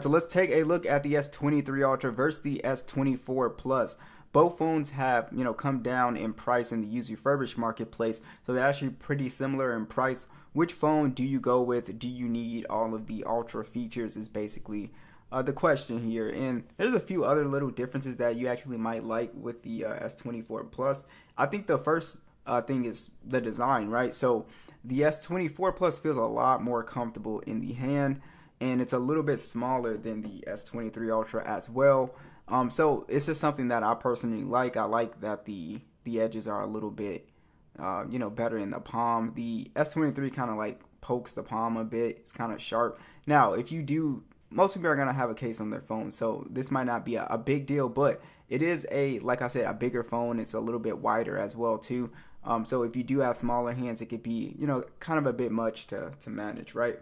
So let's take a look at the S23 Ultra versus the S24 Plus. Both phones have, come down in price in the used refurbished marketplace, so they're actually pretty similar in price. Which phone do you go with? Do you need all of the Ultra features is basically the question here. And there's a few other little differences that you actually might like with the S24 Plus. I think the first thing is the design, right? So the S24 Plus feels a lot more comfortable in the hand, and it's a little bit smaller than the S23 Ultra as well. So it's just something that I personally like. I like that the edges are a little bit, better in the palm. The S23 kind of like pokes the palm a bit. It's kind of sharp. Now, if you do, most people are gonna have a case on their phone, so this might not be a big deal, but it is like I said, a bigger phone. It's a little bit wider as well too. So if you do have smaller hands, it could be, kind of a bit much to manage, right?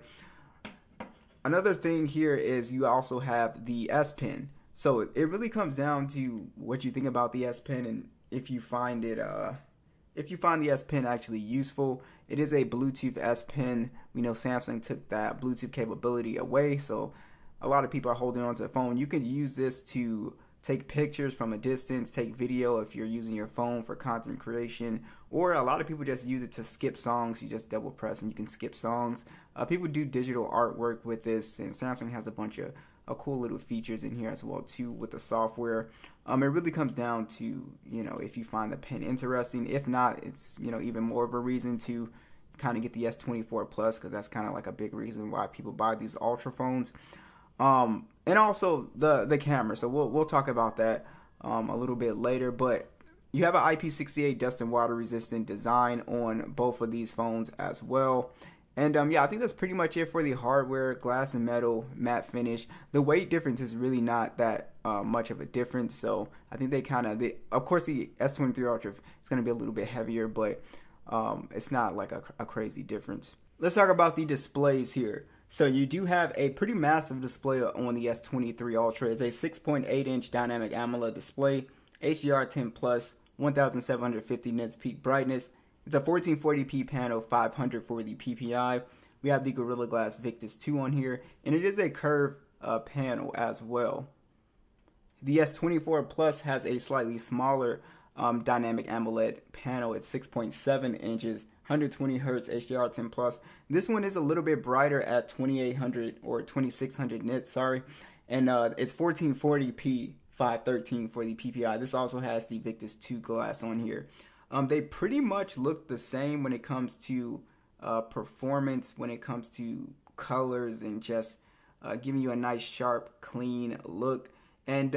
Another thing here is you also have the S Pen. So it really comes down to what you think about the S Pen and if you find the S Pen actually useful. It is a Bluetooth S Pen. We know Samsung took that Bluetooth capability away, so a lot of people are holding on to the phone. You can use this to take pictures from a distance, take video if you're using your phone for content creation, or a lot of people just use it to skip songs. You just double press and you can skip songs. People do digital artwork with this, and Samsung has a bunch of cool little features in here as well too with the software. It really comes down to, if you find the pen interesting. If not, it's, even more of a reason to kind of get the S24 Plus, because that's kind of like a big reason why people buy these Ultra phones. And also the camera. So we'll talk about that a little bit later. But you have an IP68 dust and water resistant design on both of these phones as well. And yeah, I think that's pretty much it for the hardware. Glass and metal, matte finish. The weight difference is really not that much of a difference. So I think of course the S23 Ultra is going to be a little bit heavier, but it's not like a crazy difference. Let's talk about the displays here. So you do have a pretty massive display on the S23 Ultra. It's a 6.8-inch dynamic AMOLED display, HDR10 plus, 1750 nits peak brightness. It's a 1440p panel, 500 for the PPI. We have the Gorilla Glass Victus 2 on here, and it is a curved panel as well. The S24 Plus has a slightly smaller dynamic AMOLED panel. It's 6.7 inches, 120 hertz HDR10 plus. This one is a little bit brighter at 2800 or 2600 nits, sorry, and it's 1440p 513 for the PPI. This also has the Victus 2 glass on here. They pretty much look the same when it comes to performance, when it comes to colors, and just giving you a nice sharp clean look. And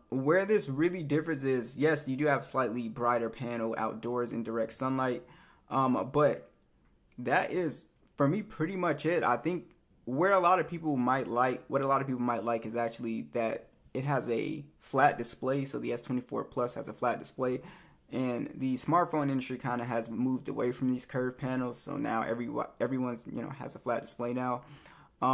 where this really differs is, yes, you do have slightly brighter panel outdoors in direct sunlight, but that is, for me, pretty much it. I think what a lot of people might like is actually that it has a flat display. So the S24 Plus has a flat display, and the smartphone industry kind of has moved away from these curved panels. So now everyone's has a flat display now.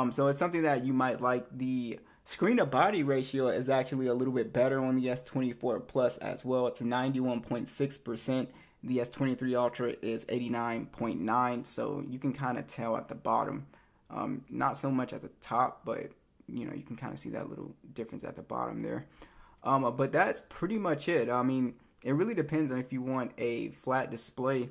So it's something that you might like. The screen to body ratio is actually a little bit better on the S24 Plus as well. It's 91.6%. The S23 Ultra is 89.9%. So you can kind of tell at the bottom. Not so much at the top, but you can kind of see that little difference at the bottom there. But that's pretty much it. I mean, it really depends on if you want a flat display.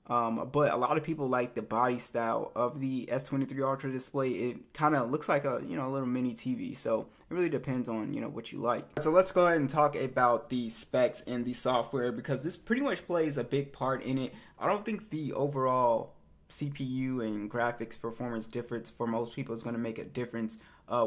But a lot of people like the body style of the S23 Ultra display. It kind of looks like a little mini TV. So it really depends on what you like. So let's go ahead and talk about the specs and the software, because this pretty much plays a big part in it. I don't think the overall CPU and graphics performance difference for most people is going to make a difference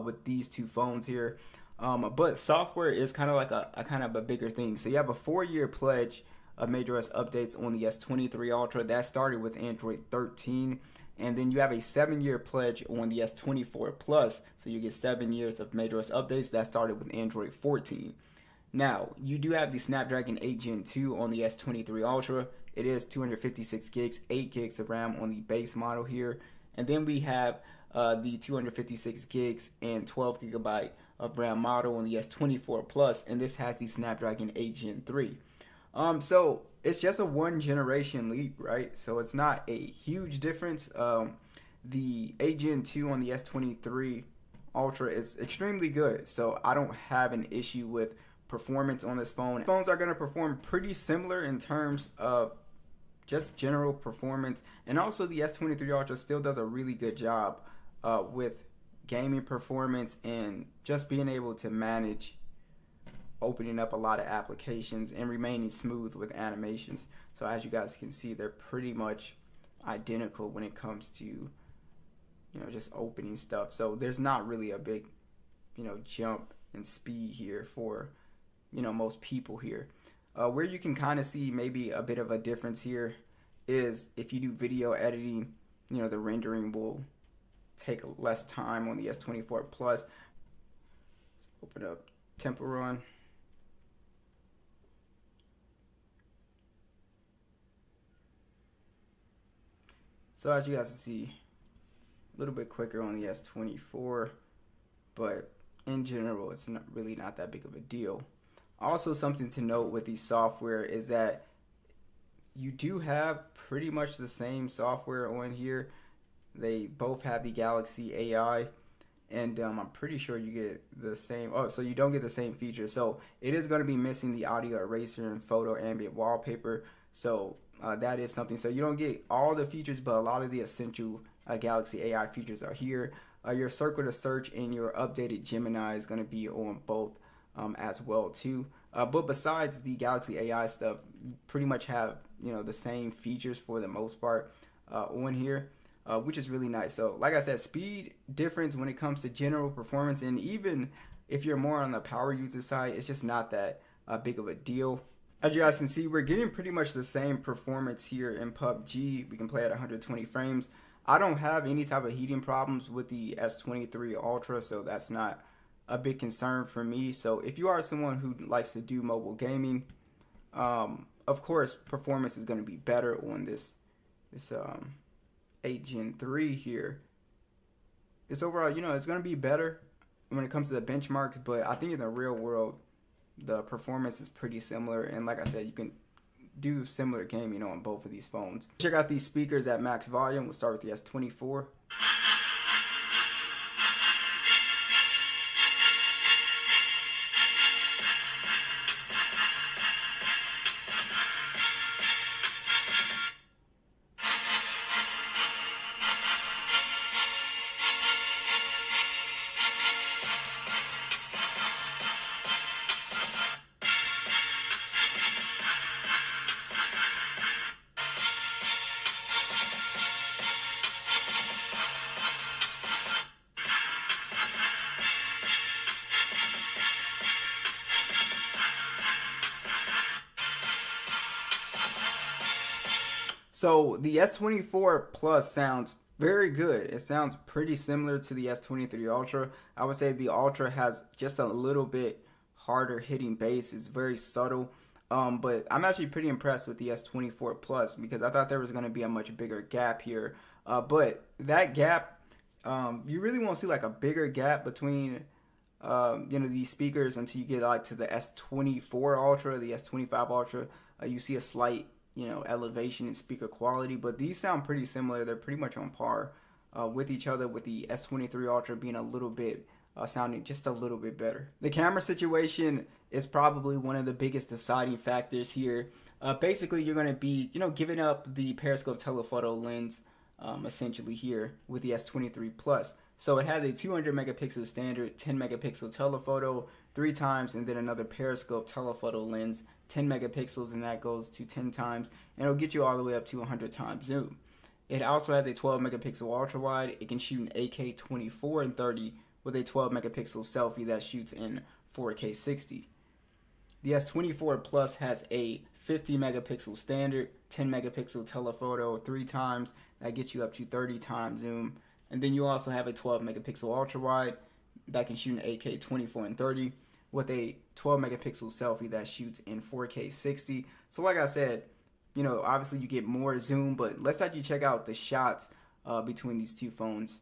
with these two phones here. But software is kind of like a kind of a bigger thing. So you have a 4-year pledge of MajorOS updates on the S23 Ultra. That started with Android 13. And then you have a 7-year pledge on the S24 Plus. So you get 7 years of MajorOS updates. That started with Android 14. Now, you do have the Snapdragon 8 Gen 2 on the S23 Ultra. It is 256 gigs, 8 gigs of RAM on the base model here. And then we have the 256 gigs and 12 gigabyte of RAM model on the S24 Plus, and this has the Snapdragon 8 Gen 3. So it's just a 1 generation leap, right? So it's not a huge difference. The 8 Gen 2 on the S23 Ultra is extremely good, so I don't have an issue with performance on this phone. Phones are going to perform pretty similar in terms of just general performance, and also the S23 Ultra still does a really good job with gaming performance and just being able to manage opening up a lot of applications and remaining smooth with animations. So as you guys can see, they're pretty much identical when it comes to just opening stuff. So there's not really a big jump in speed here for most people here. Where you can kind of see maybe a bit of a difference here is if you do video editing, the rendering will take less time on the S24 Plus. Let's open up Temple Run. So as you guys can see, a little bit quicker on the S24, but in general, it's really not that big of a deal. Also, something to note with the software is that you do have pretty much the same software on here. They both have the Galaxy AI, and I'm pretty sure you get the same. Oh, so you don't get the same features. So it is going to be missing the audio eraser and photo ambient wallpaper. So that is something. So you don't get all the features, but a lot of the essential Galaxy AI features are here. Your circle to search and your updated Gemini is going to be on both as well too. But besides the Galaxy AI stuff, you pretty much have the same features for the most part on here, which is really nice. So like I said, speed difference when it comes to general performance, and even if you're more on the power user side, it's just not that big of a deal. As you guys can see, we're getting pretty much the same performance here in PUBG. We can play at 120 frames. I don't have any type of heating problems with the S23 Ultra, so that's not a big concern for me. So if you are someone who likes to do mobile gaming, of course performance is going to be better on this 8 Gen 3 here. It's overall, it's going to be better when it comes to the benchmarks, but I think in the real world the performance is pretty similar, and like I said, you can do similar gaming on both of these phones. Check out these speakers at max volume. We'll start with the S24. So the S24 Plus sounds very good. It sounds pretty similar to the S23 Ultra. I would say the Ultra has just a little bit harder hitting bass. It's very subtle. But I'm actually pretty impressed with the S24 Plus because I thought there was going to be a much bigger gap here. But that gap, you really won't see like a bigger gap between these speakers until you get like to the S24 Ultra, the S25 Ultra. You see a slight elevation in speaker quality, but these sound pretty similar. They're pretty much on par with each other, with the S23 Ultra being a little bit sounding just a little bit better. The camera situation is probably one of the biggest deciding factors here. Basically, you're going to be giving up the periscope telephoto lens essentially here with the S23 Plus. So it has a 200 megapixel standard, 10 megapixel telephoto 3 times, and then another periscope telephoto lens, 10 megapixels, and that goes to 10 times, and it'll get you all the way up to 100 times zoom. It also has a 12 megapixel ultra wide. It can shoot in 8K 24 and 30 with a 12 megapixel selfie that shoots in 4K 60. The S24 Plus has a 50 megapixel standard, 10 megapixel telephoto 3 times, that gets you up to 30 times zoom. And then you also have a 12 megapixel ultra wide that can shoot in 8K 24 and 30 with a 12 megapixel selfie that shoots in 4K 60. So like I said, obviously you get more zoom, but let's actually check out the shots between these two phones.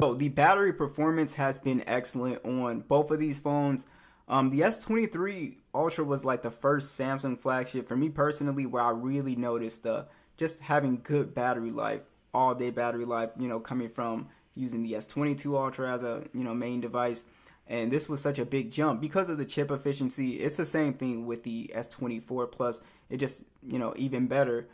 So the battery performance has been excellent on both of these phones. The S23 Ultra was like the first Samsung flagship for me personally where I really noticed just having good battery life, all day battery life, coming from using the S22 Ultra as a, main device. And this was such a big jump because of the chip efficiency. It's the same thing with the S24 Plus. It just, even better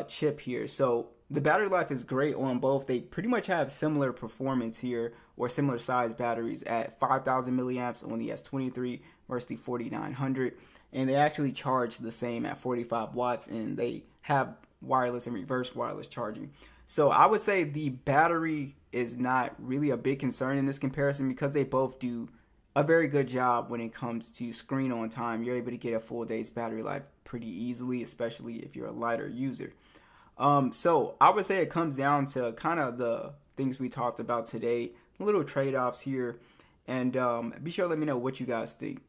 chip here. So the battery life is great on both. They pretty much have similar performance here, or similar size batteries at 5,000 milliamps on the S23 versus the 4900. And they actually charge the same at 45 watts, and they have wireless and reverse wireless charging. So I would say the battery is not really a big concern in this comparison because they both do a very good job when it comes to screen on time. You're able to get a full day's battery life pretty easily, especially if you're a lighter user. So I would say it comes down to kind of the things we talked about today, little trade-offs here, and be sure to let me know what you guys think.